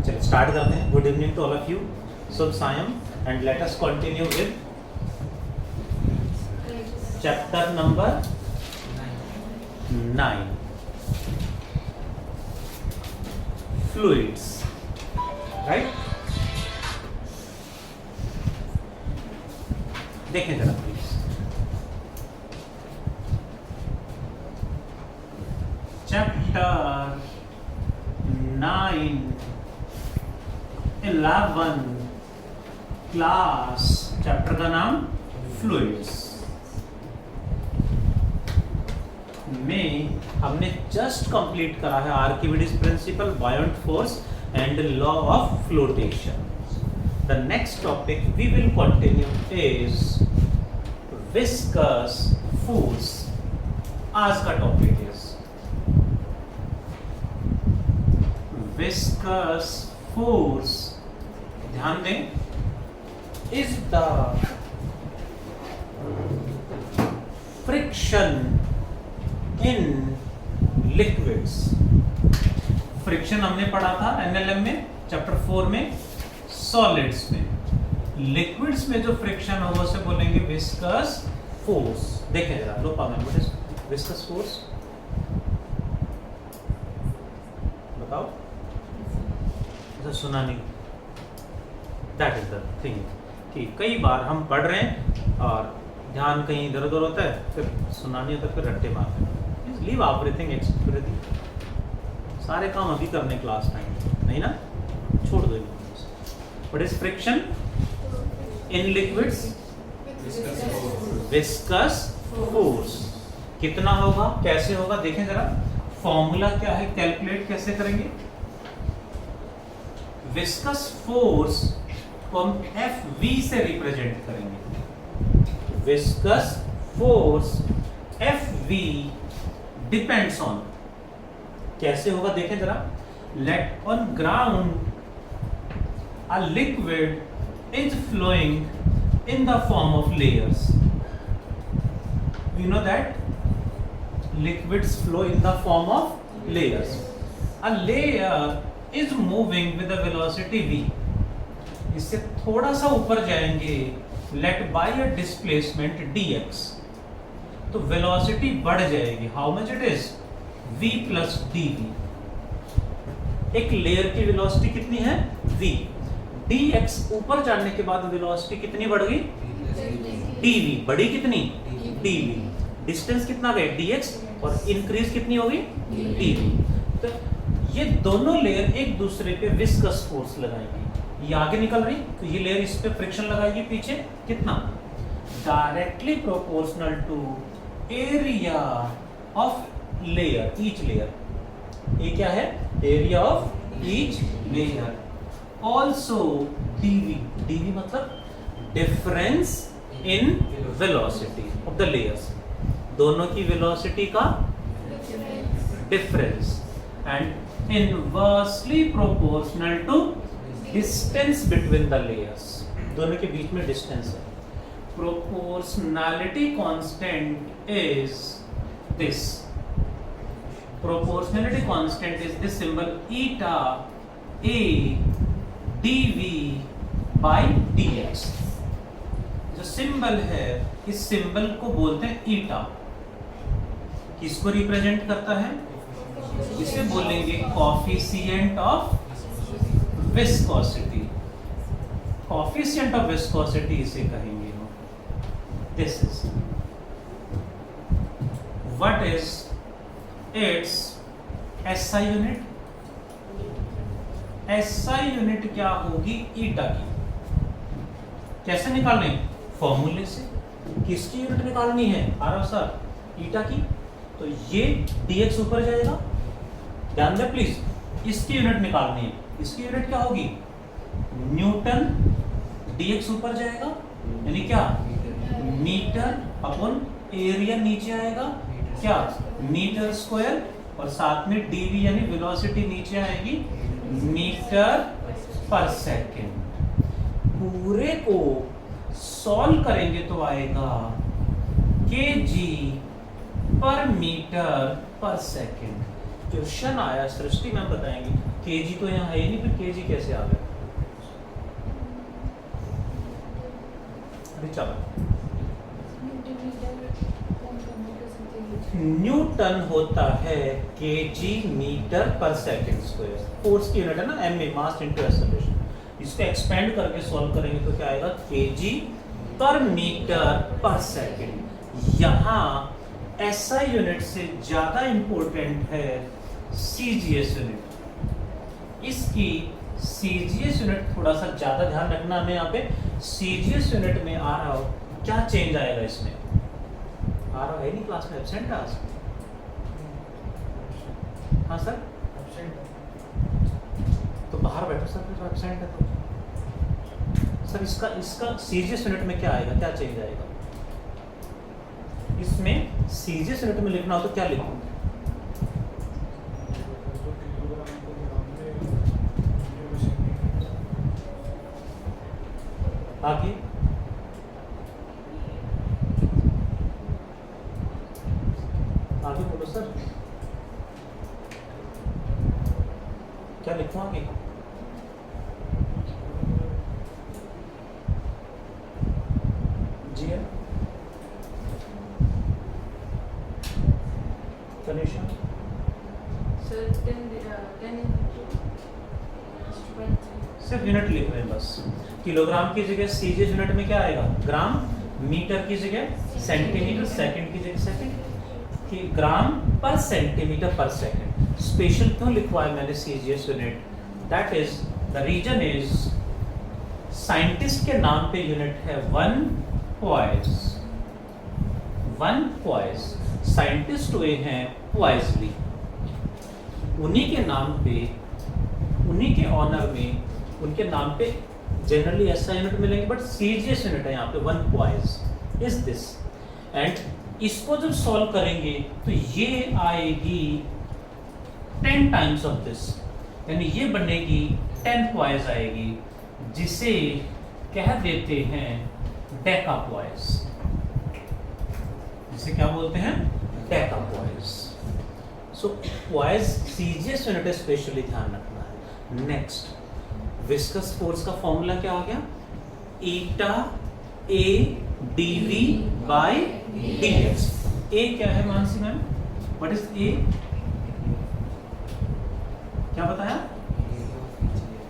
चलिए स्टार्ट करते हैं। Good evening to all of you, शुभ सायं, and let us continue with chapter number 9, fluids, right. देखें जरा प्लीज, चैप्टर 9, 11 क्लास, चैप्टर का नाम फ्लूइड्स में हमने जस्ट कंप्लीट करा है Archimedes principle, buoyant force and law of flotation. The next topic we will continue is viscous force. आज का टॉपिक इज विस्कस फोर्स। ध्यान दें, is the friction in liquids. Friction हमने पढ़ा था एनएलएम में, चैप्टर 4 में, सॉलिड्स में। लिक्विड्स में जो फ्रिक्शन होगा उसे बोलेंगे विस्कस फोर्स। देखें जरा, लो पावन, व्हाट इज विस्कस फोर्स? बताओ, सुना नहीं। दैट इज द थिंग कि कई बार हम पढ़ रहे हैं और ध्यान कहीं इधर उधर होता है, फिर सुना नहीं होता, फिर रट्टे मारते हैं। लीव एवरीथिंग एक्सप्रेस, सारे काम अभी करने क्लास टाइम नहीं ना, छोड़ दो। What is friction in liquids? Viscous force. कितना होगा, कैसे होगा, देखें जरा। फॉर्मूला क्या है, कैलकुलेट कैसे करेंगे? विस्कस फोर्स को हम Fv से रिप्रेजेंट करेंगे। Viscous force Fv depends on, कैसे होगा देखें जरा। Let on ground a liquid is flowing in the form of layers. We know that liquids flow in the form of layers. A layer is moving with a velocity v. इससे थोड़ा सा ऊपर जाएंगे, let by a displacement dx, तो velocity बढ़ जाएगी। How much it is? v plus dv। एक layer की वेलोसिटी कितनी है? v। dx ऊपर जाने के बाद वेलोसिटी कितनी बढ़ गई? dv। बढ़ी कितनी? dv। डिस्टेंस कितना गए? dx। और इंक्रीज कितनी होगी? dv। तो ये दोनों लेयर एक दूसरे पे विस्कस फोर्स लगाएंगी। ये आगे निकल रही तो ये लेयर इस पे फ्रिक्शन लगाएगी पीछे, कितना? Directly proportional to area of layer, each layer. ये क्या है? Area of each layer. Also dv। dv मतलब difference in velocity of the layers, दोनों की वेलोसिटी का difference, and inversely proportional to distance between the layers, दोनों के बीच में डिस्टेंस है। Proportionality constant is this. Proportionality constant is this symbol eta a dv by dx। जो symbol है, इस सिंबल को बोलते हैं ईटा। किसको रिप्रेजेंट करता है? इसे बोलेंगे coefficient of viscosity. Coefficient of viscosity इसे कहेंगे हम। This is what is it's SI unit. SI unit क्या होगी? ईटा की। कैसे निकालने? फॉर्मूले से। किसकी यूनिट निकालनी है आरव सर? ईटा की। तो ये dx ऊपर जाएगा, ध्यान दें प्लीज, इसकी यूनिट निकालनी है। इसकी यूनिट क्या होगी? न्यूटन। dx ऊपर जाएगा यानी क्या? मीटर अपॉन एरिया नीचे आएगा, क्या? मीटर स्क्वायर, और साथ में dv यानी वेलोसिटी नीचे आएगी, मीटर पर सेकेंड। पूरे को सॉल्व करेंगे तो आएगा kg पर मीटर पर सेकेंड। क्वेश्चन आया सृष्टि मैम बताएंगे, केजी तो यहाँ है ही नहीं, फिर केजी कैसे आ गया? अरे चलो, न्यूटन होता है केजी मीटर पर सेकंड स्क्वायर। फोर्स की यूनिट है ना एमए, मास इनटू एक्सेलरेशन। इसको एक्सपेंड करके सॉल्व करेंगे तो क्या आएगा? केजी पर मीटर पर सेकंड। यहाँ एसआई यूनिट से ज्यादा इंपॉर्टेंट है सीजीएस यूनिट। इसकी सीजीएस यूनिट थोड़ा सा ज्यादा ध्यान रखना हमें। यहाँ पे सीजीएस यूनिट में आ रहा हो, क्या चेंज आएगा इसमें? आ रहा है नहीं क्लास में, एब्सेंट आज? हाँ सर, तो बाहर बैठो सर, फिर एब्सेंट है तो सर इसका सीजीएस यूनिट में क्या आएगा, क्या चेंज आएगा? इसमें सीजीएस यूनिट में लिखना हो तो क्या लिखूं? आगे आगे बोलो सर, क्या लिखूं आगे? जी है कनेक्शन सिर्फ यूनिट लिख रहे हैं बस। किलोग्राम की जगह सीजीएस यूनिट में क्या आएगा? ग्राम, मीटर की जगह सेंटीमीटर, सेकंड की जगह सेकंड, कि ग्राम पर सेंटीमीटर पर सेकंड। स्पेशल क्यों लिखवाया मैंने CGS unit? That is the reason is scientist के नाम पे यूनिट है one poise. One poise scientist हुए हैं पॉइजली, उन्हीं के नाम पे, उन्हीं के ऑनर में, उनके नाम पे जनरली ऐसा यूनिट मिलेंगे, बट सीजीएस यूनिट है यहाँ पे one poised is this. And इसको जब सॉल्व करेंगे तो ये आएगी 10 टाइम्स ऑफ दिस, यानी ये बनेगी 10 पॉइस आएगी, जिसे कह देते हैं डेकापॉइस। जिसे क्या बोलते हैं? Decapoise. So poise CGS unit specially ध्यान रखना है। नेक्स्ट, विस्कस फोर्स का फॉर्मूला क्या आ गया? Eta A dv by dx. A क्या है Mansi ma'am? What is A? क्या बताया?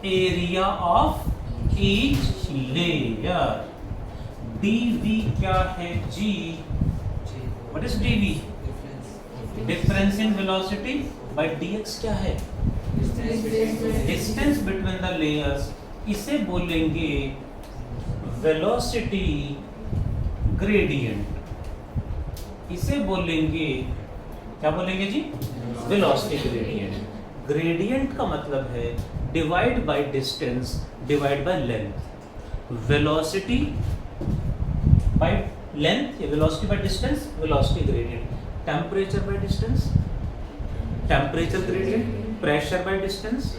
Area of each layer. Dv क्या है? जी। What is dv? Difference in velocity by dx क्या है? Distance between the layers. इसे बोलेंगे वेलोसिटी ग्रेडियंट। इसे बोलेंगे, क्या बोलेंगे जी? Velocity gradient. ग्रेडियंट का मतलब है divide by distance divide by length. Velocity by length या velocity by distance, velocity gradient. Temperature by distance, temperature gradient. Pressure by distance,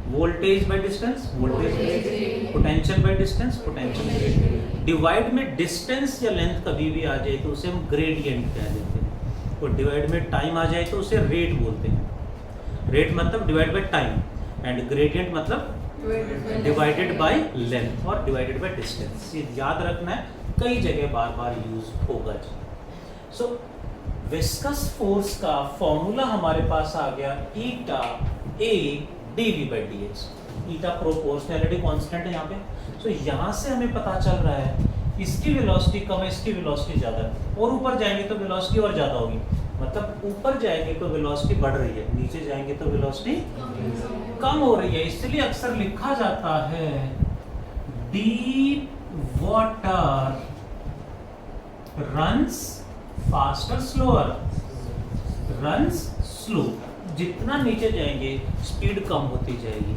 voltage by distance, voltage gradient. Potential by distance, potential gradient. Divide में distance या length कभी भी आ जाए तो उसे हम gradient कह देते हैं, और डिवाइड में टाइम आ जाए तो उसे रेट बोलते हैं। रेट मतलब divide by time, and gradient मतलब डिवाइडेड बाय लेंथ और डिवाइडेड बाय डिस्टेंस। ये याद रखना है, कई जगह बार बार यूज होगा जी। सो विस्कस फोर्स का फॉर्मूला हमारे पास आ गया, eta A dv by D X. Eta proportionality constant है यहाँ पे। सो यहाँ से हमें पता चल रहा है इसकी वेलोसिटी कम है, इसकी वेलोसिटी ज़्यादा है, और ऊपर जाएंगे तो वेलोसिटी और ज़्यादा होगी। मतलब ऊपर जाएंगे तो वेलोसिटी बढ़ रही है, नीचे जाएंगे तो वेलोसिटी कम हो रही है। इसलिए अक्सर लिखा जाता है deep water runs faster slower, runs slow. जितना नीचे जाएंगे स्पीड कम होती जाएगी।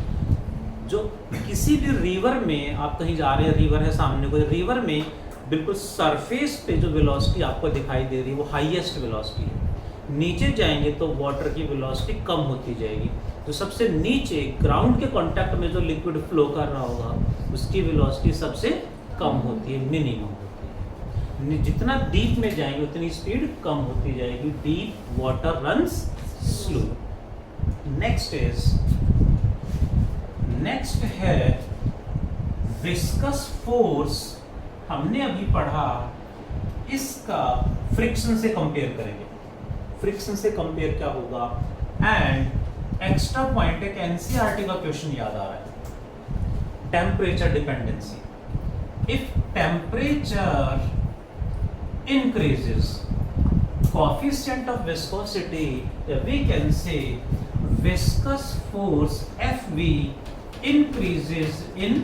जो किसी भी रिवर में आप कहीं जा रहे हैं, रिवर है सामने कोई, रिवर में बिल्कुल सरफेस पे जो वेलोसिटी आपको दिखाई दे रही है वो हाईएस्ट वेलोसिटी है। नीचे जाएंगे तो वाटर की वेलोसिटी कम होती जाएगी। जो सबसे नीचे ग्राउंड के कांटेक्ट में जो लिक्विड फ्लो कर रहा होगा उसकी वेलोसिटी सबसे कम होती है, मिनिमम होती है। जितना डीप में जाएंगे उतनी स्पीड कम होती जाएगी। Deep water runs slow. Next है विस्कस फोर्स। हमने अभी पढ़ा, इसका फ्रिक्शन से कंपेयर करेंगे। फ्रिक्शन से कंपेयर क्या होगा? एंड एक्स्ट्रा पॉइंट, एक एनसीईआरटी का क्वेश्चन याद आ रहा है, temperature dependency. If temperature increases, coefficient of viscosity, we can say viscous force Fv increases in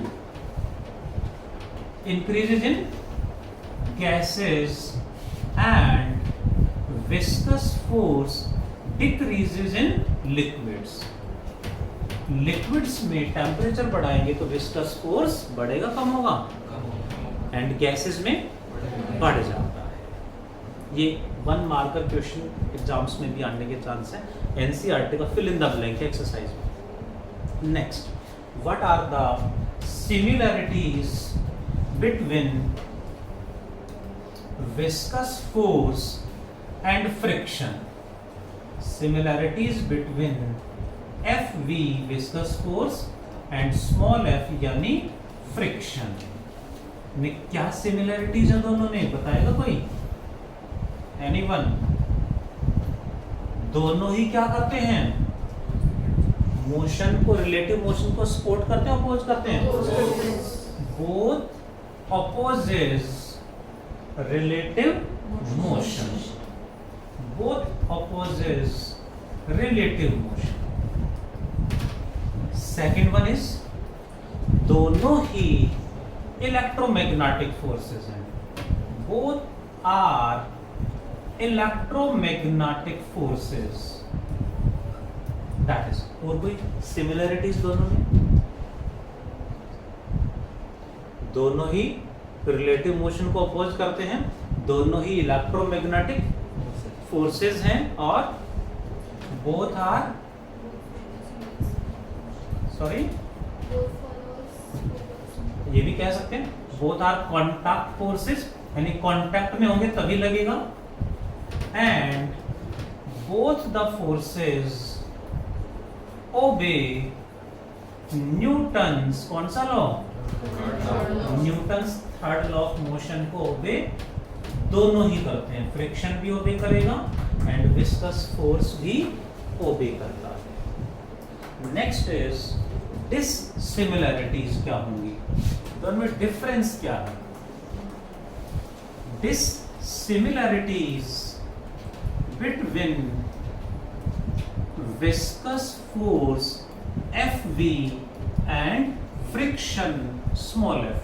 gases and viscous force decreases in liquids. Liquids में temperature बढ़ाएंगे तो विस्कस फोर्स बढ़ेगा कम होगा, एंड गैसेस में बढ़ जाता है। ये 1 मार्कर क्वेश्चन एग्जाम्स में भी आने के चांस है, एनसीईआरटी का fill in the blank exercise में। Next, what are the similarities between viscous force and friction? Similarities between Fv viscous force and small f यानी फ्रिक्शन में क्या सिमिलैरिटीज है दोनों में, बताएगा कोई? एनीवन? दोनों ही क्या करते हैं? मोशन को, रिलेटिव मोशन को सपोर्ट करते हैं, अपोज करते हैं? Both opposes relative motion, both opposes relative motion. Second one is, दोनों ही इलेक्ट्रोमैग्नेटिक फोर्सेस हैं, both are electromagnetic forces. That is, और कोई सिमिलरिटीज दोनों में? दोनों ही रिलेटिव मोशन को अपोज करते हैं, दोनों ही इलेक्ट्रोमैग्नेटिक फोर्सेस हैं, और बोथ आर, सॉरी, ये भी कह सकते हैं बोथ आर कॉन्टैक्ट फोर्सेस, यानी कॉन्टैक्ट में होंगे तभी लगेगा, and both the forces obey Newton's, कौन सा law? Newton's third law of motion को ओबे दोनों ही करते हैं। फ्रिक्शन भी ओबे करेगा एंड विस्कस फोर्स भी ओबे करता है। नेक्स्ट इज डिससिमिलैरिटीज क्या होंगी, दोनों में डिफरेंस क्या है? Dissimilarities between viscous force Fv and friction small f।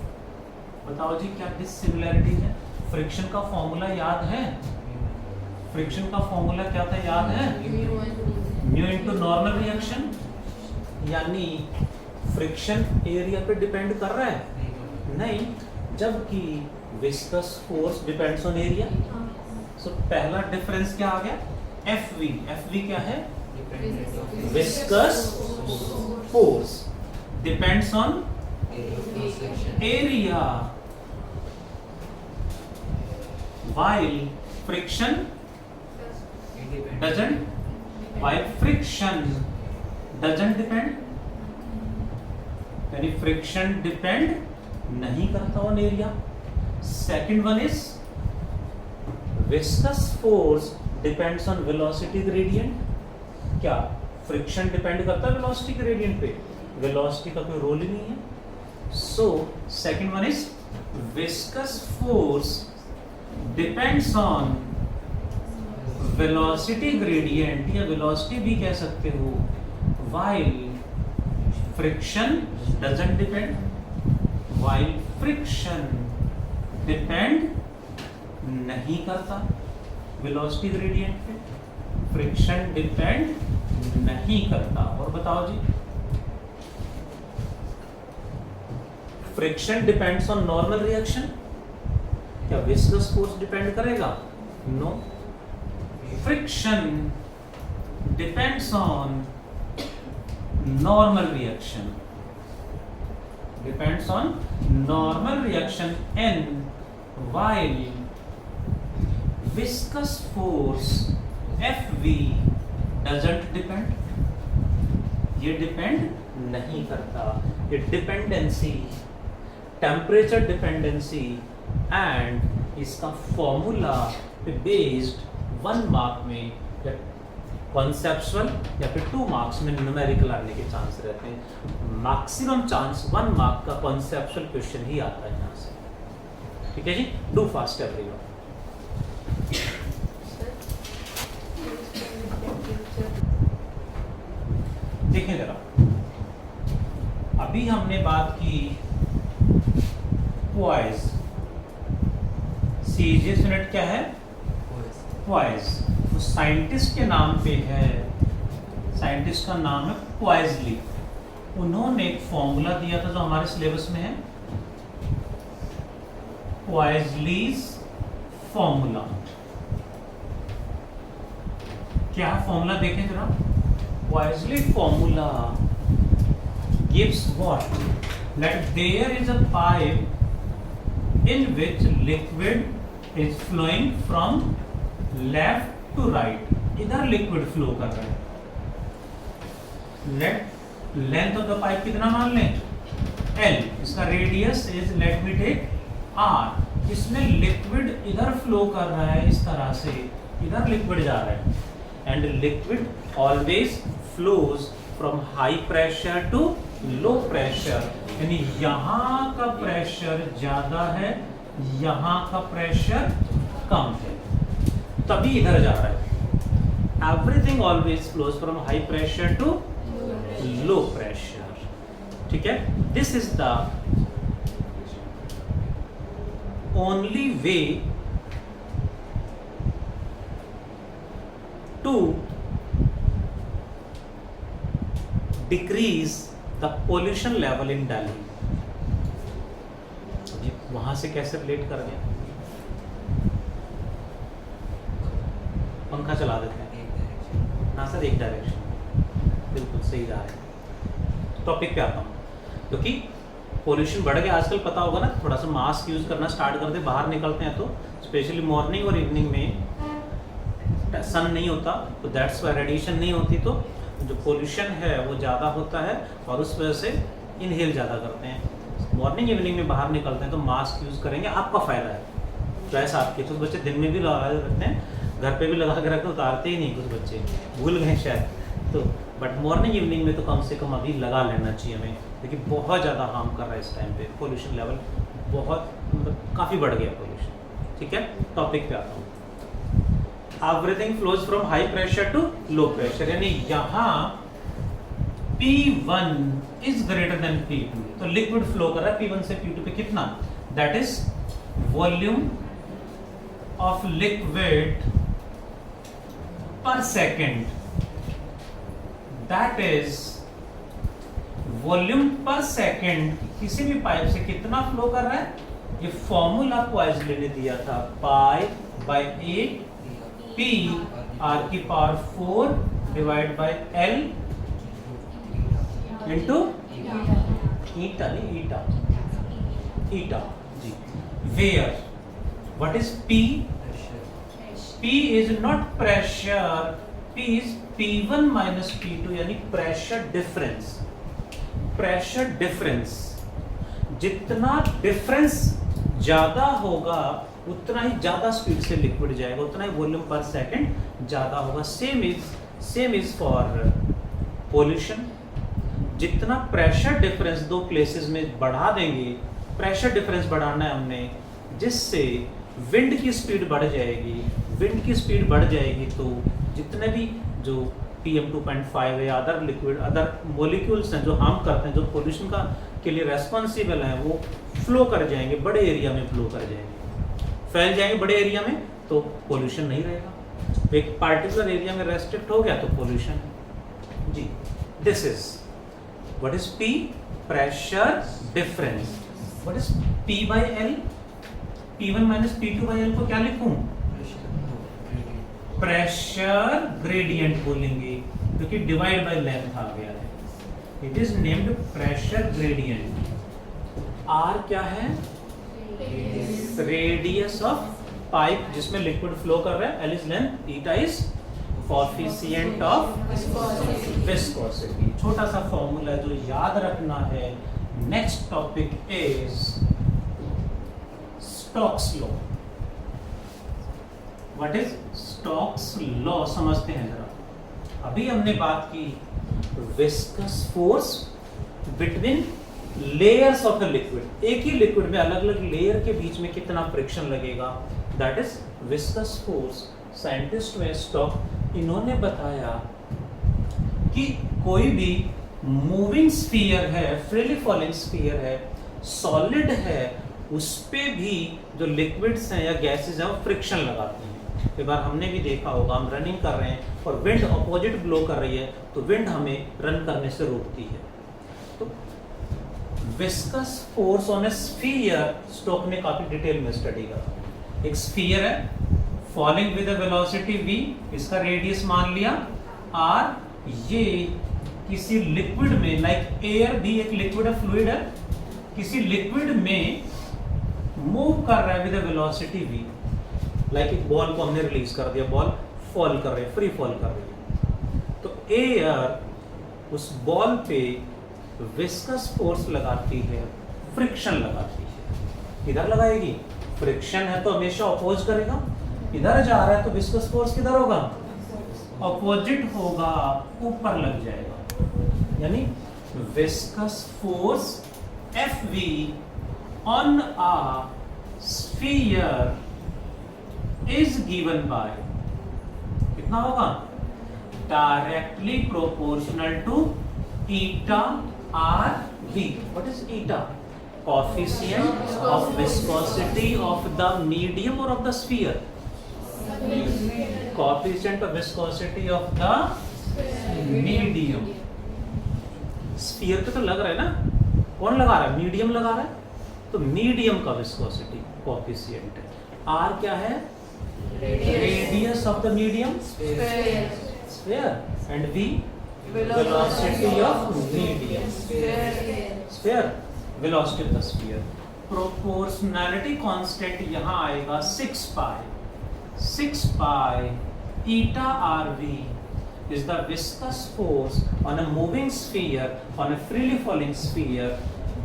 बताओ जी क्या डिससिमिलैरिटीज है? फ्रिक्शन का फॉर्मूला याद है? फ्रिक्शन का फॉर्मूला क्या था, याद है? म्यू इनटू नॉर्मल रिएक्शन, यानी फ्रिक्शन एरिया पे डिपेंड कर रहा है? नहीं, जबकि viscous force depends on area. So पहला डिफरेंस क्या आ गया? Fv क्या है? Viscous force depends on area, while friction doesn't depend, यानी फ्रिक्शन डिपेंड नहीं करता on area. Second one is viscous force depends on velocity gradient. क्या फ्रिक्शन डिपेंड करता है वेलोसिटी ग्रेडियंट पे? वेलोसिटी का कोई रोल ही नहीं है। So second one is viscous force depends on velocity gradient, या वेलोसिटी भी कह सकते हो, while friction doesn't depend, while friction depend नहीं करता वेलोसिटी ग्रेडियंट पे, फ्रिक्शन डिपेंड नहीं करता। और बताओ जी, friction depends on normal reaction, क्या विस्कस फोर्स डिपेंड करेगा? No, friction depends on normal reaction, depends on normal reaction n, while viscous force Fv doesn't depend, ये डिपेंड नहीं करता। ये डिपेंडेंसी, टेम्परेचर डिपेंडेंसी एंड इसका फॉर्मूला पे based 1 mark में या कॉन्सेप्चुअल या फिर 2 मार्क्स में न्यूमेरिकल आने के चांस रहते हैं। मैक्सिमम चांस 1 मार्क का कॉन्सेप्चुअल क्वेश्चन ही आता है यहाँ से। ठीक है जी, डू फास्ट एवरीवन। देखिए जरा, अभी हमने बात की पॉइज, सीजीएस यूनिट क्या है? पॉइज। तो साइंटिस्ट के नाम पे है, साइंटिस्ट का नाम है पॉइजली। उन्होंने एक फॉर्मूला दिया था जो हमारे सिलेबस में है, पॉइजलीज फॉर्मूला। क्या फॉर्मूला देखें जरा। Paisley formula gives what? That there is a pipe in which liquid is flowing from left to right. इधर लिक्विड फ्लो कर रहा है। लेंथ ऑफ द पाइप कितना मान लें? L। इसका radius is, let me take R। इसमें liquid इधर फ्लो कर रहा है, इस तरह से इधर लिक्विड जा रहा है। And liquid always flows from high pressure to low pressure, यानी यहाँ का प्रेशर ज्यादा है, यहाँ का प्रेशर कम है, तभी इधर जा रहा है। Everything always flows from high pressure to low pressure। ठीक है, this is the only way to decrease the pollution level in Delhi. वहां से कैसे रिलेट कर गया? पंखा चला देते हैं। हाँ सर, एक डायरेक्शन, बिल्कुल सही जा रहा है। टॉपिक पे आता हूँ। क्योंकि पोल्यूशन बढ़ गया आजकल, पता होगा ना, थोड़ा सा मास्क यूज करना स्टार्ट कर दे, बाहर निकलते हैं तो स्पेशली मॉर्निंग और इवनिंग में सन नहीं होता, तो दैट्स वाई रेडिएशन नहीं होती, तो जो पोल्यूशन है वो ज़्यादा होता है और उस वजह से इनहेल ज़्यादा करते हैं। मॉर्निंग इवनिंग में बाहर निकलते हैं तो मास्क यूज़ करेंगे, आपका फ़ायदा है। चॉइस आपकी। कुछ बच्चे दिन में भी लगा रखते हैं, घर पे भी लगा के रखते, उतारते ही नहीं, कुछ बच्चे भूल गए शायद। तो बट मॉर्निंग इवनिंग में तो कम से कम अभी लगा लेना चाहिए हमें, क्योंकि बहुत ज़्यादा हार्म कर रहा है इस टाइम पे। पोल्यूशन लेवल बहुत, मतलब काफ़ी बढ़ गया पोल्यूशन। ठीक है, टॉपिक पे आता हूँ। Everything flows from high pressure to low pressure, यानी यहाँ P1 is greater than P2, तो लिक्विड फ्लो कर रहा है P1 से P2 पे कितना? That is volume of liquid per second, that is volume पर सेकेंड किसी भी पाइप से कितना फ्लो कर रहा है। ये फॉर्मूला पॉइजली ने दिया था, पाई बाय 8 P R की power 4 divide by L into eta, नहीं ईटा, ईटा जी। Where what is P? P is not pressure, P is P1 minus P2, यानी प्रेशर डिफरेंस। प्रेशर डिफरेंस, जितना डिफरेंस ज्यादा होगा उतना ही ज्यादा स्पीड से लिक्विड जाएगा, उतना ही वॉल्यूम पर सेकंड ज्यादा होगा। Same is for pollution. जितना प्रेशर डिफरेंस दो प्लेसेस में बढ़ा देंगे, प्रेशर डिफरेंस बढ़ाना है हमने, जिससे विंड की स्पीड बढ़ जाएगी। विंड की स्पीड बढ़ जाएगी तो जितने भी जो PM2.5 या अदर लिक्विड, अदर मॉलिक्यूल्स हैं जो हार्म करते हैं, जो पोल्यूशन का के लिए रेस्पॉन्सिबल हैं, वो फ्लो कर जाएंगे, बड़े एरिया में फ्लो कर जाएंगे, फैल जाएंगे बड़े एरिया में, तो पोल्यूशन नहीं रहेगा। एक पार्टिकुलर एरिया में रेस्ट्रिक्ट हो गया तो पोल्यूशन जी। This is what is P? Pressure difference. What is P by L? P1 minus P2 by L को क्या लिखूं? प्रेशर ग्रेडियंट बोलेंगे, क्योंकि डिवाइड बाय लेंथ आ गया है। It is named pressure gradient. R क्या है? रेडियस ऑफ पाइप जिसमें लिक्विड फ्लो कर रहा है। L is length, eta is coefficient of viscosity. छोटा सा फॉर्मूला जो याद रखना है। Next topic is Stokes law. What is Stokes law, समझते हैं जरा। अभी हमने बात की viscous force between layers of the liquid. एक ही लिक्विड में अलग अलग लेयर के बीच में कितना फ्रिक्शन लगेगा, that is viscous force. Scientist में स्टोक, इन्होंने बताया कि कोई भी मूविंग स्फीयर है, फ्रीली फॉलिंग स्फीयर है, सॉलिड है, उस पे भी जो लिक्विड्स हैं या गैसेस हैं वो फ्रिक्शन लगाते हैं। कई बार हमने भी देखा होगा, हम रनिंग कर रहे हैं और विंड अपोजिट ब्लो कर रही है तो विंड हमें रन करने से रोकती है। तो viscous force on a sphere Stoke ने काफी डिटेल में स्टडी करा। एक स्फीयर है falling with a velocity v, इसका रेडियस मान लिया r, ये किसी लिक्विड में, लाइक एयर भी एक लिक्विड है, फ्लूइड है, किसी लिक्विड में मूव कर रहा है with a velocity v। Like एक बॉल को हमने रिलीज कर दिया, बॉल फॉल कर रही है, फ्री फॉल कर रही है, तो एयर उस बॉल पे विस्कस फोर्स लगाती है, फ्रिक्शन लगाती है। इधर लगाएगी, फ्रिक्शन है तो हमेशा अपोज करेगा। इधर जा रहा है तो विस्कस फोर्स किधर होगा, अपोजिट होगा, ऊपर लग जाएगा। यानी viscous force Fv on a sphere is given by, कितना होगा, directly proportional to eta Rv. What is eta? Coefficient of viscosity of the medium or of the sphere? Coefficient of viscosity of the medium. Sphere पे तो लग रहा है ना, कौन लगा रहा है, मीडियम लगा रहा है, तो मीडियम का विस्कोसिटी कोएफिशिएंट है। आर क्या है, radius of the medium sphere, and v velocity of medium sphere, velocity of the sphere. Proportionality constant यहां आएगा 6 pi eta Rv is the viscous force on a moving sphere, on a freely falling sphere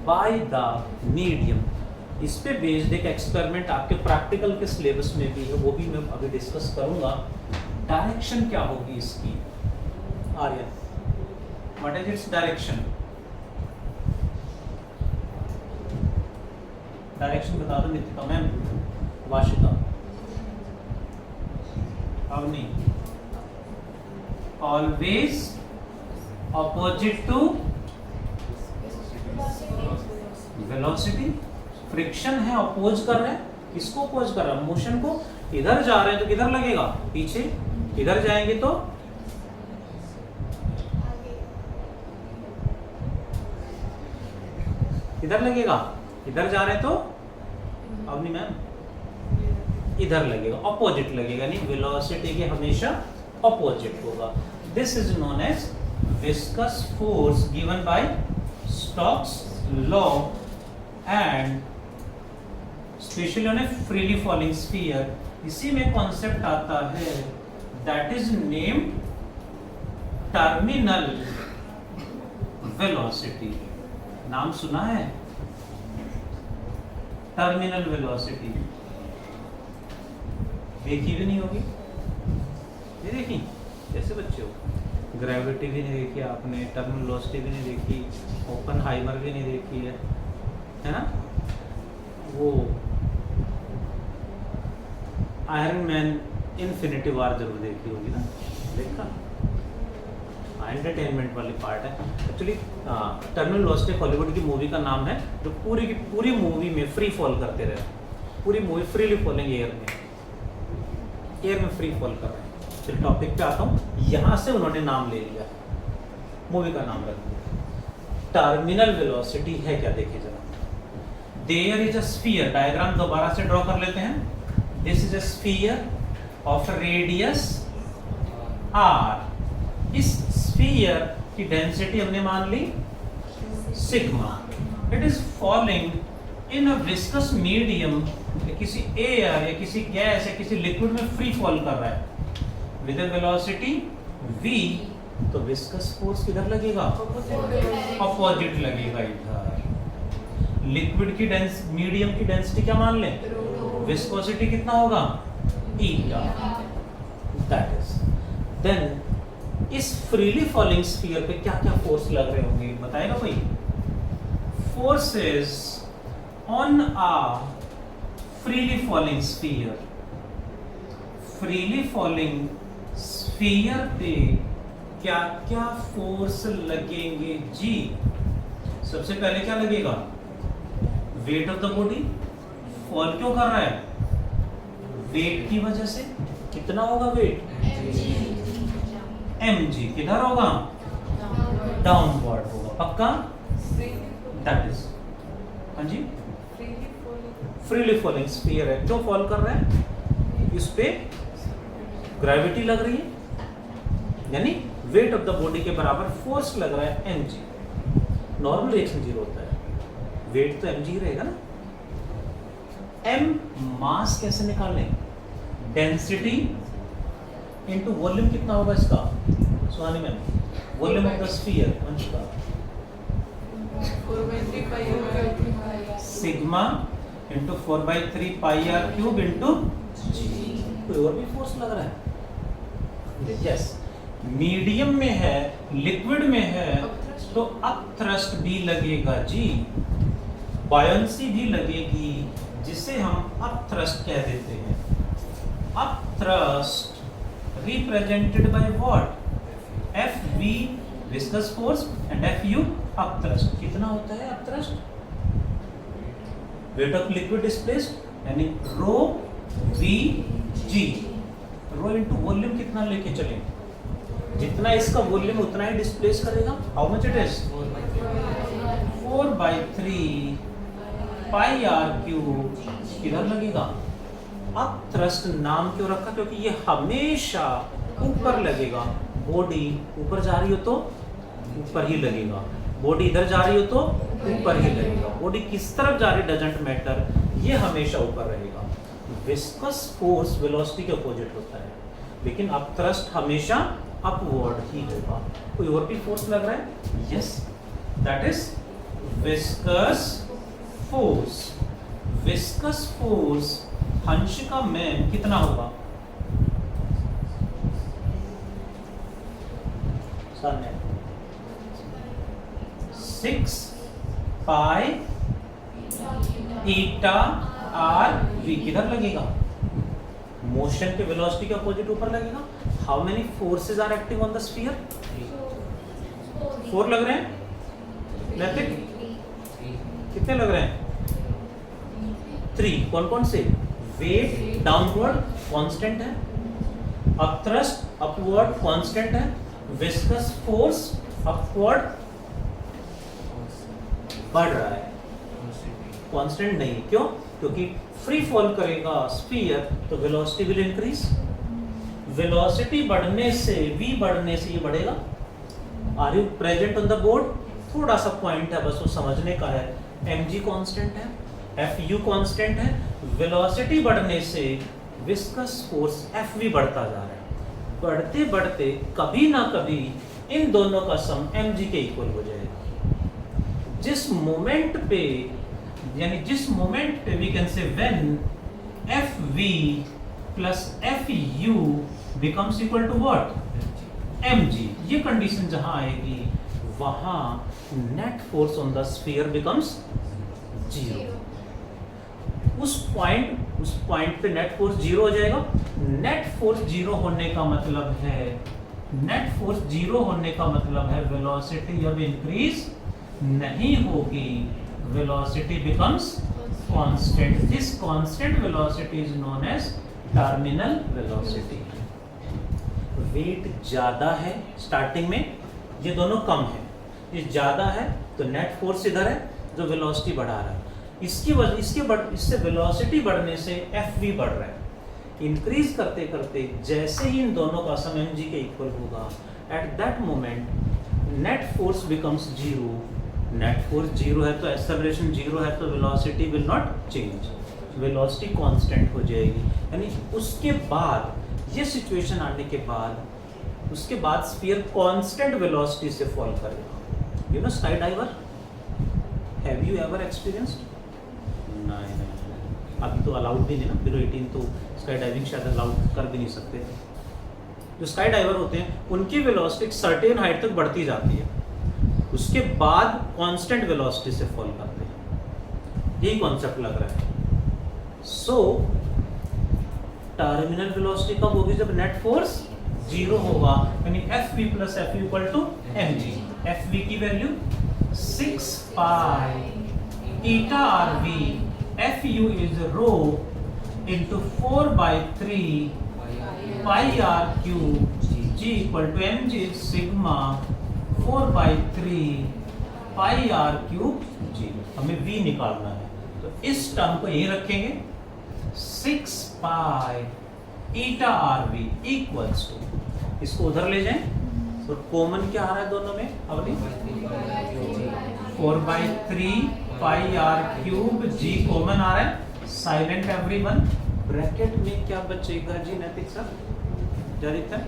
by the medium. इस पे based एक experiment आपके practical के syllabus में भी है, वो भी मैं अभी डिस्कस करूंगा। डायरेक्शन क्या होगी इसकी, Aryan, what is its direction? Direction बता दो Nitika ma'am, Vashika, Avni. Always opposite to velocity. Friction है, अपोज कर रहे हैं, किसको अपोज कर रहा है, मोशन को। इधर जा रहे हैं तो किधर लगेगा, पीछे। इधर जाएंगे तो इधर लगेगा, इधर जा रहे हैं तो अवनी मैम इधर लगेगा, अपोजिट लगेगा, नहीं वेलोसिटी के हमेशा अपोजिट होगा। This is known as viscous force given by Stokes law and specially on a freely falling sphere. इसी में कॉन्सेप्ट आता है that is named terminal velocity. नाम सुना है, टर्मिनल वेलोसिटी, देखी भी नहीं होगी, ये देखी कैसे बच्चे हो, ग्रेविटी भी नहीं देखी आपने, टर्मिनल वेलोसिटी भी नहीं देखी, ओपनहाइमर भी नहीं देखी है ना। वो आयरन मैन इन्फिनिटी वार जरूर देखी होगी ना, देखा, एंटरटेनमेंट वाली पार्ट है एक्चुअली। टर्मिनल वेलोसिटी हॉलीवुड की मूवी का नाम है, जो पूरी की पूरी मूवी में फ्री फॉल करते रहे, पूरी मूवी फ्रीली फॉलिंग एयर में फ्री फॉल कर रहे हैं। फिर टॉपिक पे आता हूँ, यहाँ से उन्होंने नाम ले लिया, मूवी का नाम रख दिया। टर्मिनल वेलोसिटी है क्या, देखिए जरा। There is a sphere, diagram दोबारा से ड्रॉ कर लेते हैं। This is a sphere of radius r। इस स्फीयर की डेंसिटी हमने मान ली sigma. It is falling in a viscous medium, किसी एयर या किसी गैस या किसी लिक्विड में फ्री फॉल कर रहा है। विद ए वेलोसिटी v, तो विस्कस फोर्स किधर लगेगा? अपोजिट लगेगा इधर। लिक्विड की मीडियम की डेंसिटी क्या मान लें? विस्कोसिटी कितना होगा? ईटा। दैट इज देन इस फ्रीली फॉलिंग स्फीयर पे क्या क्या फोर्स लग रहे होंगे बताएगा कोई? Forces on a freely falling sphere, freely falling sphere पे क्या क्या फोर्स लगेंगे जी? सबसे पहले क्या लगेगा? Weight of the body. Fall क्यों कर रहा है? वेट की वजह से। कितना होगा वेट? mg। किधर होगा? डाउनवर्ड होगा। पक्का? दैट इज, हाँ जी, फ्रीली फॉलिंग स्फीयर है। क्यों फॉल कर रहा है? इस पे ग्रेविटी लग रही है, यानी वेट ऑफ द बॉडी के बराबर फोर्स लग रहा है mg। नॉर्मल रिएक्शन जीरो होता है, वेट तो mg रहेगा ना। m मास कैसे निकालें? डेंसिटी इनटू वॉल्यूम कितना होगा इसका? Suhani ma'am, volume of the sphere Anshuka, sigma into 4/3 pi are cube into g। कोई और भी फोर्स लग रहा है? यस। मीडियम में है, लिक्विड में है, तो अप थ्रस्ट भी लगेगा जी, बायोंसी भी लगेगी, जिसे हम अप थ्रस्ट कह देते हैं। Up thrust represented by what? Fv viscous force and Fu up thrust. कितना होता है up thrust? Weight of liquid displaced यानी rho Vg। Rho into volume कितना लेके चलें? जितना इसका वॉल्यूम उतना ही डिस्प्लेस करेगा। How much it is? 4/3 pi are cube. किधर लगेगा? अप थ्रस्ट नाम क्यों रखा? क्योंकि ये हमेशा ऊपर लगेगा। बॉडी ऊपर जा रही हो तो ऊपर ही लगेगा, बॉडी इधर जा रही हो तो ऊपर ही लगेगा। बॉडी किस तरफ जा रही डजंट मैटर, ये हमेशा ऊपर रहेगा। विस्कस फोर्स वेलोसिटी के अपोजिट होता है, लेकिन अप थ्रस्ट हमेशा अपवर्ड ही होगा। कोई और भी फोर्स लग रहा है? Yes, that is viscous force. Viscous force हंस का मैन कितना होगा? सामने 6 पाई ईटा आर वी। किधर लगेगा? मोशन के वेलोसिटी के अपोजिट ऊपर लगेगा। How many forces are acting on the sphere? 4 लग रहे हैं। नैतिक कितने लग रहे हैं? 3। कौन कौन से? वेट डाउनवर्ड कांस्टेंट है, अप थ्रस्ट अपवर्ड कांस्टेंट है, विस्कस फोर्स अपवर्ड बढ़ रहा है, कांस्टेंट नहीं। क्यों? क्योंकि फ्री फॉल करेगा स्फीयर तो वेलोसिटी विल इंक्रीज। वेलोसिटी बढ़ने से, v बढ़ने से ये बढ़ेगा। Are you present on the board? थोड़ा सा पॉइंट है बस वो समझने का है। mg कांस्टेंट है, Fu कांस्टेंट है। वेलोसिटी बढ़ने से विस्कस फोर्स Fv बढ़ता जा रहा है। बढ़ते बढ़ते कभी ना कभी इन दोनों का सम mg के इक्वल हो जाएगा। जिस मोमेंट पे, यानी जिस मोमेंट पे we can say when Fv plus Fu becomes equal to what? mg। ये कंडीशन जहां आएगी वहां net force on the sphere becomes 0। उस पॉइंट पे नेट फोर्स 0 हो जाएगा। नेट फोर्स 0 होने का मतलब है, नेट फोर्स 0 होने का मतलब है वेलोसिटी अब इंक्रीज नहीं होगी, velocity becomes constant. This constant velocity is known as terminal velocity. Weight ज्यादा है स्टार्टिंग में, ये दोनों कम है। ये ज्यादा है तो नेट फोर्स इधर है जो वेलोसिटी बढ़ा रहा है। इसकी वजह इससे वेलोसिटी बढ़ने से Fv बढ़ रहा है। इंक्रीज करते करते जैसे ही इन दोनों का सम mg के इक्वल होगा, at that moment net force becomes 0। Net force 0 है तो एक्सेलरेशन 0 है तो velocity will not change, velocity constant हो जाएगी। यानी उसके बाद ये सिचुएशन आने के बाद उसके बाद स्फीयर कांस्टेंट वेलोसिटी से फॉल करेगा। You know sky diver, have you ever experienced? नहीं, अभी तो अलाउड भी नहीं ना, बिलो 18 तो स्काई डाइविंग शायद अलाउड कर भी नहीं सकते थे। जो स्काई डाइवर होते हैं उनकी वेलोसिटी एक सर्टेन हाइट तक बढ़ती जाती है, उसके बाद कांस्टेंट वेलोसिटी से फॉल करते हैं। यही कॉन्सेप्ट लग रहा है। सो टर्मिनल वेलोसिटी कब होगी? जब नेट फोर्स 0 होगा, यानी Fv plus Fu equal to mg। Fv की value 6 pi eta Rv, Fu is rho into 4/3 pi r cube g equal to mg sigma 4/3 pi r cube g। हमें v निकालना है, तो इस टर्म को यही रखेंगे, 6 pi eta Rv equals to, इसको उधर ले जाएं तो कॉमन क्या आ रहा है दोनों में? अवली 4/3 pi are cube ji common आ रहा है, साइलेंट एवरीवन। ब्रैकेट में क्या बचेगा जी नैतिक सर? जरित है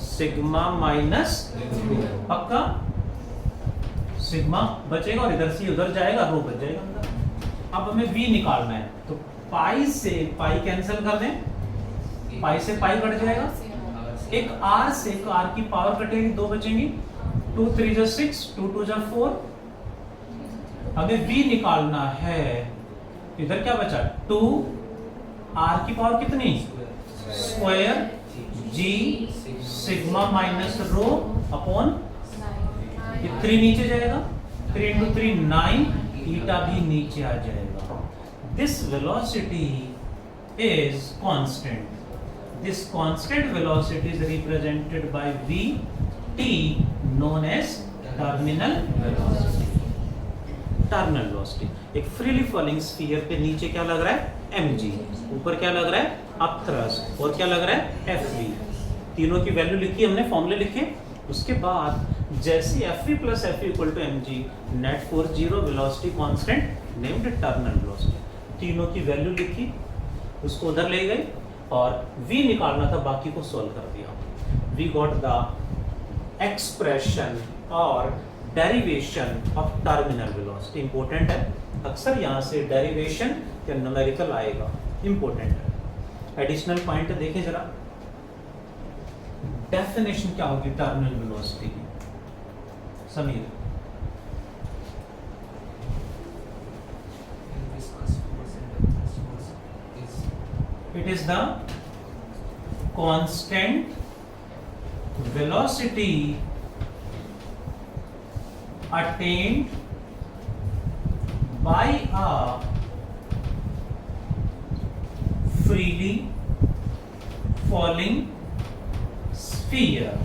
सिग्मा माइनस, पक्का सिग्मा बचेगा और इधर से उधर जाएगा, रो बच जाएगा अंदर। अब हमें v निकालना है, तो पाई से पाई कैंसिल कर दें, पाई से पाई कट जाएगा, एक r से तो r की पावर कटेगी, 2 बचेंगी, 2 3 जा 6, 2 2 जा 4। हमें v निकालना है, इधर क्या बचा? 2 r की पावर कितनी? Square g sigma minus rho upon, ये 3 नीचे जाएगा, 3 into 3 9, ईटा भी नीचे आ जाएगा। This velocity is constant. This constant velocity is represented by v t, known as terminal velocity। Terminal velocity एक फ्रीली फॉलिंग स्फीयर पे नीचे क्या लग रहा है? mg, ऊपर क्या लग रहा है? अपथ्रस्ट, और क्या लग रहा है? fv। तीनों की वैल्यू लिखी हमने, फॉर्मूले लिखे। उसके बाद जैसे fv plus fu equal to mg, net force 0, velocity constant, named terminal velocity. तीनों की वैल्यू लिखी, उसको उधर ले गए और v निकालना था, बाकी को सॉल्व कर दिया। वी गॉट द एक्सप्रेशन और derivation of terminal velocity. Important है, अक्सर यहाँ से डेरिवेशन या न्यूमेरिकल आएगा, इंपॉर्टेंट है। एडिशनल पॉइंट देखें जरा, डेफिनेशन क्या होगी टर्मिनल वेलोसिटी की? Sameer, it is the constant velocity attained by a freely falling sphere।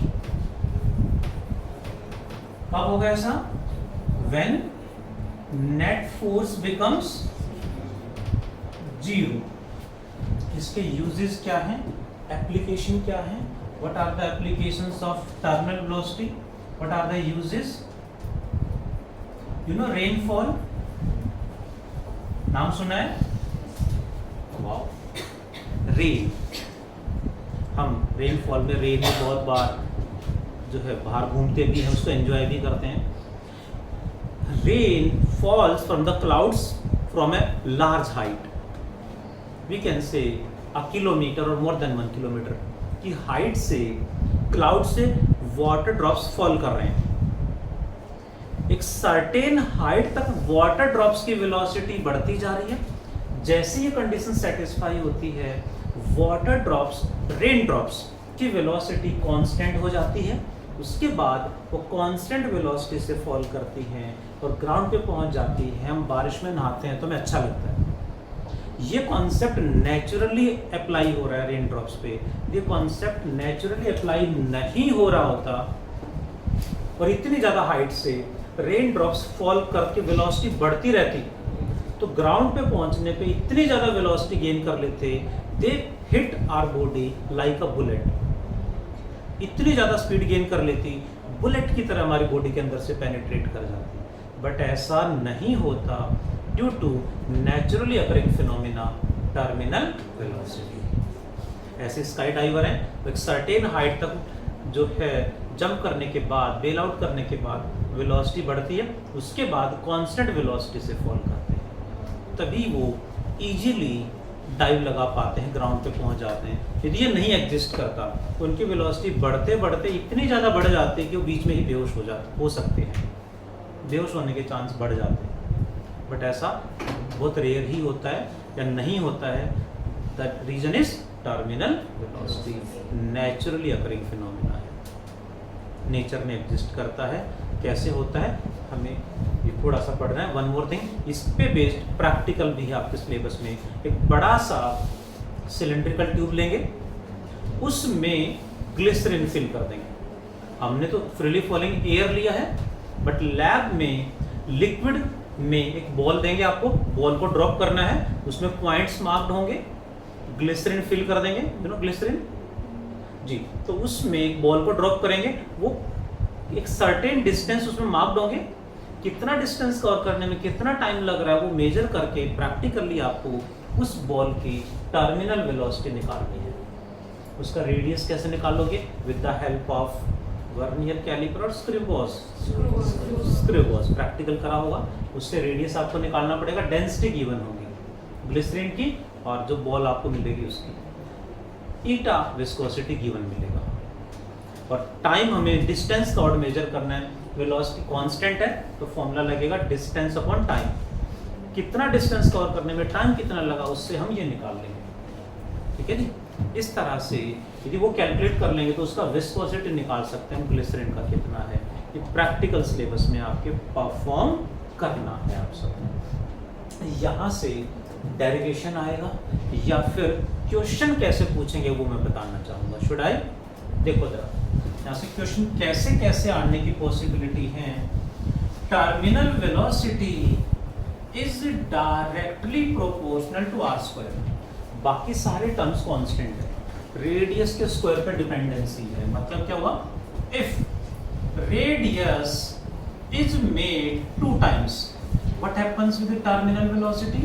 कब होगा ऐसा? when net force becomes 0। इसके यूजेस क्या हैं, एप्लीकेशन क्या है? What are the applications of terminal velocity? What are the uses? You know rainfall, नाम सुना है? Wow, rain. हम रेनफॉल में, रेन में बहुत बार जो है बाहर घूमते भी हैं, उसको एंजॉय भी करते हैं। Rain falls from the clouds from a large height, we can say a kilometre और मोर देन 1 किलोमीटर की हाइट से क्लाउड से वाटर ड्रॉप्स फॉल कर रहे हैं। एक सर्टेन हाइट तक वाटर ड्रॉप्स की वेलोसिटी बढ़ती जा रही है। जैसे ये कंडीशन सेटिस्फाई होती है, वाटर ड्रॉप्स, रेन ड्रॉप्स की वेलोसिटी कांस्टेंट हो जाती है। उसके बाद वो कांस्टेंट वेलोसिटी से फॉल करती हैं और ग्राउंड पे पहुंच जाती है। हम बारिश में नहाते हैं तो हमें अच्छा लगता है। ये कॉन्सेप्ट नेचुरली अप्लाई हो रहा है रेन ड्रॉप्स पे। ये कॉन्सेप्ट नेचुरली अप्लाई नहीं हो रहा होता और इतनी ज़्यादा हाइट से रेन ड्रॉप्स फॉल करके वेलोसिटी बढ़ती रहती, तो ग्राउंड पे पहुंचने पे इतनी ज़्यादा वेलोसिटी गेन कर लेते, they hit our body like a bullet. इतनी ज़्यादा स्पीड गेन कर लेती, बुलेट की तरह हमारी बॉडी के अंदर से पेनिट्रेट कर जाती। बट ऐसा नहीं होता due to naturally occurring phenomena terminal velocity. ऐसे स्काई डाइवर हैं तो एक सर्टेन हाइट तक जो है जंप करने के बाद, बेल आउट करने के बाद वेलोसिटी बढ़ती है, उसके बाद कांस्टेंट वेलोसिटी से फॉल करते हैं, तभी वो इजीली डाइव लगा पाते हैं, ग्राउंड पे पहुंच जाते हैं। यदि ये नहीं एग्जिस्ट करता तो उनकी वेलोसिटी बढ़ते बढ़ते इतनी ज़्यादा बढ़ जाती है कि वो बीच में ही बेहोश हो सकते हैं, बेहोश होने के चांस बढ़ जाते हैं। बट ऐसा बहुत रेयर ही होता है या नहीं होता है। The reason is terminal velocity, naturally occurring phenomena है, नेचर में एग्जिस्ट करता है। कैसे होता है हमें ये थोड़ा सा पढ़ना है। वन मोर थिंग, इस पे बेस्ड प्रैक्टिकल भी है आपके सिलेबस में। एक बड़ा सा सिलेंड्रिकल ट्यूब लेंगे, उसमें ग्लिसरीन फिल कर देंगे। हमने तो फ्रीली फॉलिंग एयर लिया है, बट लैब में लिक्विड में एक बॉल देंगे आपको, बॉल को ड्रॉप करना है, उसमें पॉइंट्स मार्क्ड होंगे, ग्लिसरीन फिल कर देंगे, ग्लिसरीन जी। तो उसमें एक बॉल को ड्रॉप करेंगे, वो एक सर्टेन डिस्टेंस उसमें मार्क्ड होंगे, कितना डिस्टेंस कवर करने में कितना टाइम लग रहा है वो मेजर करके प्रैक्टिकली आपको उस बॉल की टर्मिनल वेलोसिटी निकालनी है। उसका रेडियस कैसे निकालोगे? With the help of vernier calliper और स्क्रू गॉज प्रैक्टिकल करा होगा, उससे रेडियस आपको निकालना पड़ेगा। डेंसिटी गिवन होगी ग्लिसरीन की और जो बॉल आपको मिलेगी उसकी, ईटा विस्कोसिटी गिवन मिलेगा, और टाइम हमें डिस्टेंस कवर्ड मेजर करना है। वेलोसिटी कांस्टेंट है तो फॉर्मूला लगेगा डिस्टेंस अपॉन टाइम, कितना डिस्टेंस कवर करने में टाइम कितना लगा उससे हम ये निकाल लेंगे। ठीक है जी, इस तरह से यदि वो कैलकुलेट कर लेंगे तो उसका विस्कोसिटी निकाल सकते हैं ग्लिसरीन का कितना है। ये प्रैक्टिकल सिलेबस में आपके परफॉर्म करना है आप सब। यहाँ से डेरिवेशन आएगा या फिर क्वेश्चन कैसे पूछेंगे वो मैं बताना चाहूँगा। Should I? देखो जरा यहाँ से क्वेश्चन कैसे कैसे आने की पॉसिबिलिटी है। Terminal velocity is directly proportional to R square. बाकी सारे टर्म्स कांस्टेंट है, रेडियस के स्क्वायर पे डिपेंडेंसी है। मतलब क्या हुआ? If radius is made 2 times, what happens with the terminal velocity?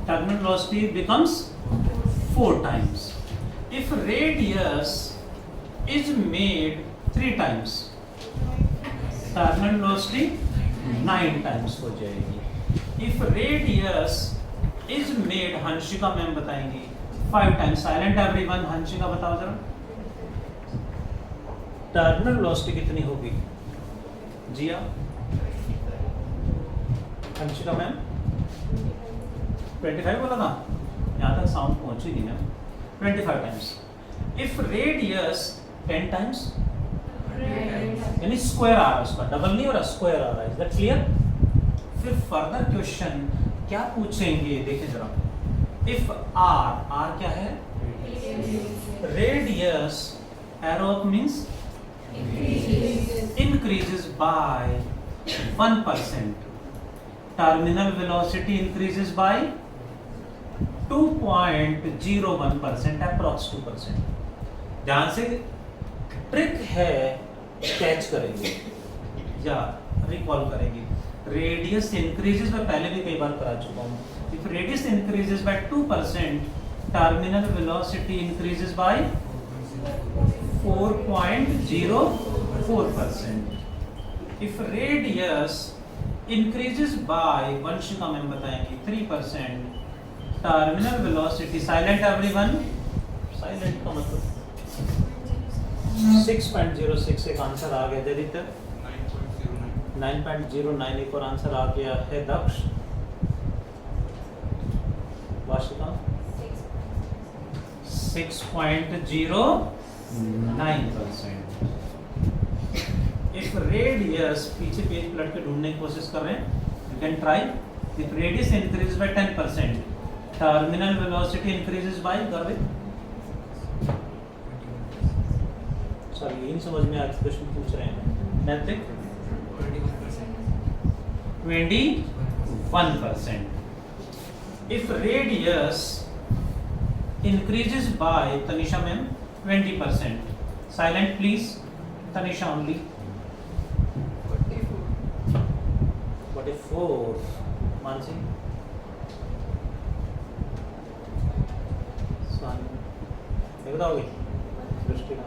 Terminal velocity becomes 4 times. If radius is made 3 times, terminal velocity 9 times हो जाएगी। If radius is made, Hanshika ma'am बताएंगी, 5 times। Silent everyone, हंशिका बताओ जरा terminal velocity कितनी होगी? जिया, हंशिका ma'am 25 बोला था, यहाँ तक साउंड पहुंची नहीं ma'am. 25 times। If radius 10 times, यानी स्क्वायर आ रहा है उसका, डबल नहीं हो रहा, स्क्वायर आ रहा है। Is that clear? फिर फर्दर क्वेश्चन क्या पूछेंगे देखिए जरा। इफ आर क्या है? Radius arrow means increases by 1%, terminal velocity increases by 2.01%, approx 2%। ध्यान से ट्रिक है, कैच करेंगे या रिकॉल करेंगे। रेडियस इंक्रीजेस, मैं पहले भी कई बार करा चुका हूँ। If radius increases by 2%, terminal velocity increases by 4.04%। If radius increases by, Vanshika ma'am बताएंगे, 3%, terminal velocity, silent everyone, silent का मतलब 6.06 एक आंसर आ गया। जदितर 9.09 एक और आंसर आ गया है। दक्ष, वाशिका 6.09%। इफ रेडियस, पीछे पेज पलट के ढूंढने की कोशिश कर रहे हैं, you can try. If radius increase by 10%, terminal velocity increases by, गर्वित सॉरी ये नहीं समझ में आज क्वेश्चन पूछ रहे हैं। नैतिक 21%। If radius increases by, Tanisha ma'am, 20%. Silent please, Tanisha only. 44, Mansi कहानी में? ये बताओगे सृष्टि का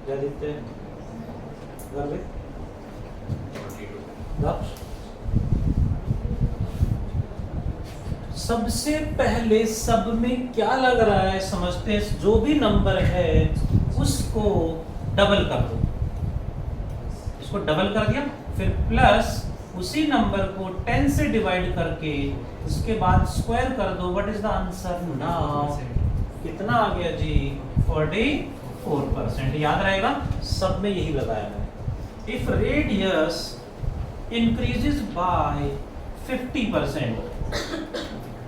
जयदीप्ते गर्वित दक्ष। सबसे पहले सब में क्या लग रहा है समझते हैं, जो भी नंबर है उसको डबल कर दो, इसको डबल कर दिया, फिर प्लस उसी नंबर को 10 से डिवाइड करके उसके बाद स्क्वायर कर दो। What is the answer now? कितना आ गया जी? 44%। याद रहेगा, सब में यही लगाया मैंने। If radius increases by 50%,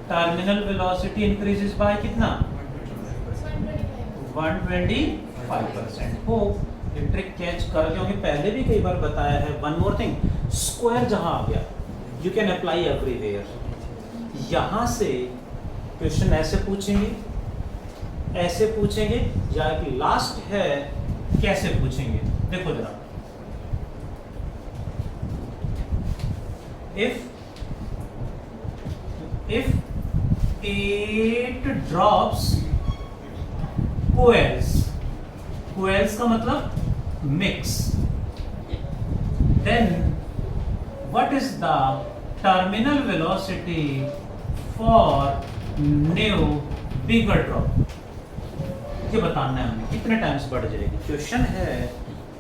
terminal velocity increases by कितना? 125%। हो ये ट्रिक कैच कर, क्योंकि पहले भी कई बार बताया है। वन मोर थिंग, स्क्वायर जहां आ गया यू कैन अप्लाई एवरीवेयर। यहां से क्वेश्चन ऐसे पूछेंगे, ऐसे पूछेंगे, या कि लास्ट है कैसे पूछेंगे। देखो जरा, if 8 drops coels का मतलब mix, then what is the terminal velocity for new bigger drop? ये बताना है हमें कितने टाइम्स बढ़ जाएगी। क्वेश्चन है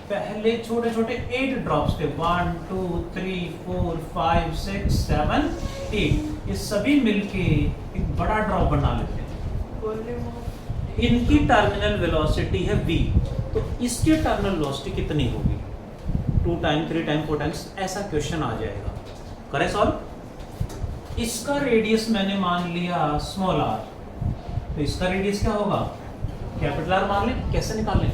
पहले छोटे छोटे 8 ड्रॉप्स थे, 1 2 3 4 5 6 7 8, ये सभी मिलके एक बड़ा ड्रॉप बना लेते हैं। इनकी टर्मिनल वेलोसिटी है v, तो इसकी टर्मिनल वेलोसिटी कितनी होगी? 2 टाइम 3 टाइम 4 टाइम्स, ऐसा क्वेश्चन आ जाएगा। करें सॉल्व। इसका रेडियस मैंने मान लिया स्मॉल r, तो इसका रेडियस क्या होगा? कैपिटल R मान लें। कैसे निकालें?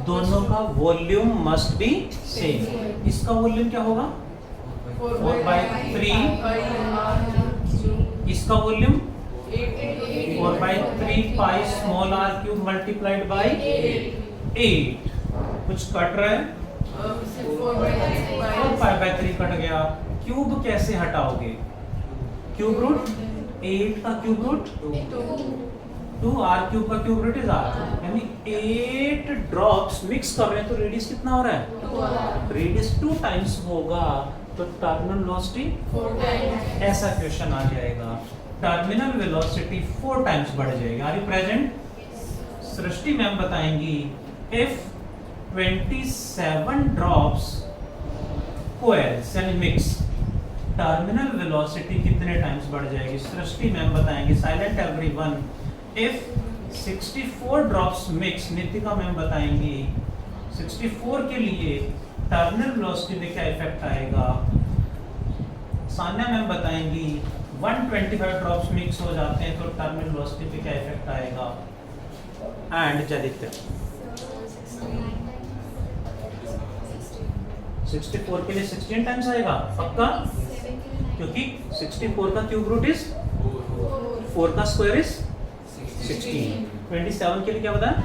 दोनों का वॉल्यूम मस्ट बी सेम। इसका वॉल्यूम क्या होगा? 4/3। इसका volume 4/3 pi small r cube multiplied by 8। कुछ कट रहा है? 4/3 कट गया। क्यूब कैसे हटाओगे? क्यूब रूट 8 का क्यूब रूट 2, r क्यूब का क्यूब रूट इज r, यानी 8 ड्रॉप्स मिक्स कर रहे हैं, तो रेडियस कितना हो रहा है? रेडियस 2 टाइम्स होगा, तो टर्मिनल वेलोसिटी 4 टाइम्स। ऐसा क्वेश्चन आ जाएगा। टर्मिनल वेलोसिटी 4 टाइम्स बढ़ जाएगी। Are you present? Srishti ma'am बताएंगी इफ 27 ड्रॉप्स कोएल्स यानी मिक्स, टर्मिनल वेलोसिटी कितने टाइम्स बढ़ जाएगी? सृष्टि मैम बताएंगे। Silent everyone. If 64 drops mix, Nitika ma'am बताएंगी 64 के लिए टर्मिनल वेलोसिटी में क्या इफेक्ट आएगा? सान्या मैम बताएंगी 125 ड्रॉप्स मिक्स हो जाते हैं तो टर्मिनल वेलोसिटी पे क्या इफेक्ट आएगा? एंड जयदीप्त 64 के लिए 16 टाइम्स आएगा पक्का, क्योंकि 64 का क्यूब रूट इज 4 का स्क्वायर इज 16। 27 के लिए क्या बताया?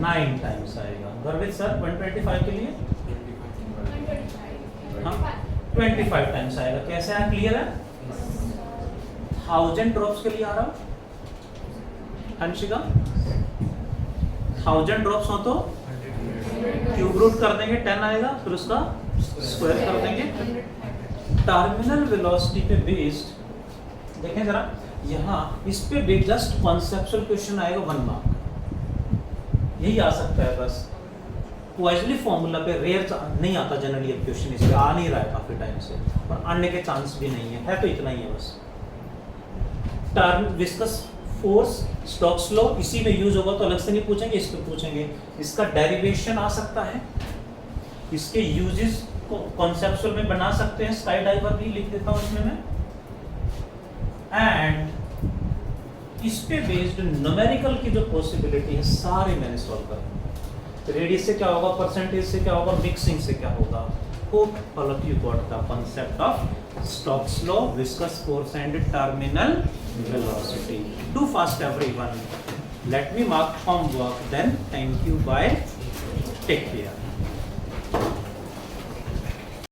9 टाइम्स आएगा। गर्वित सर 125 के लिए 25 टाइम्स आएगा। कैसे है? क्लियर है? 1000 ड्रॉप्स के लिए आ रहा हंशिका, 1000 ड्रॉप्स हो तो क्यूब रूट कर देंगे 10 आएगा, फिर उसका स्क्वायर कर देंगे। टर्मिनल वेलोसिटी पे बेस्ड देखें जरा, यहाँ इस पे भी जस्ट कॉन्सेप्चुअल क्वेश्चन आएगा 1 मार्क, यही आ सकता है बस। क्वाइजली फॉर्मूला पे रेयर नहीं आता जनरली, अब क्वेश्चन इस पे आ नहीं रहा है काफी टाइम से, और आने के चांस भी नहीं है तो इतना ही है बस। Term viscous force Stokes law इसी में यूज होगा, तो अलग से नहीं पूछेंगे, इस पे पूछेंगे। इसका डेरिवेशन आ सकता है, इसके यूजेस को कॉन्सेप्चुअल में बना सकते हैं, स्काई डाइवर भी लिख देता हूं इसमें मैं। एंड इस पे बेस्ड न्यूमेरिकल की जो पॉसिबिलिटी है सारे मैंने सॉल्व कर। रेडियस से क्या होगा, परसेंटेज से क्या होगा, मिक्सिंग से क्या होगा। Hope all of you got the concept of Stokes law, viscous force and terminal velocity. Do fast everyone. Let me mark homework then. Thank you. Bye. Take care.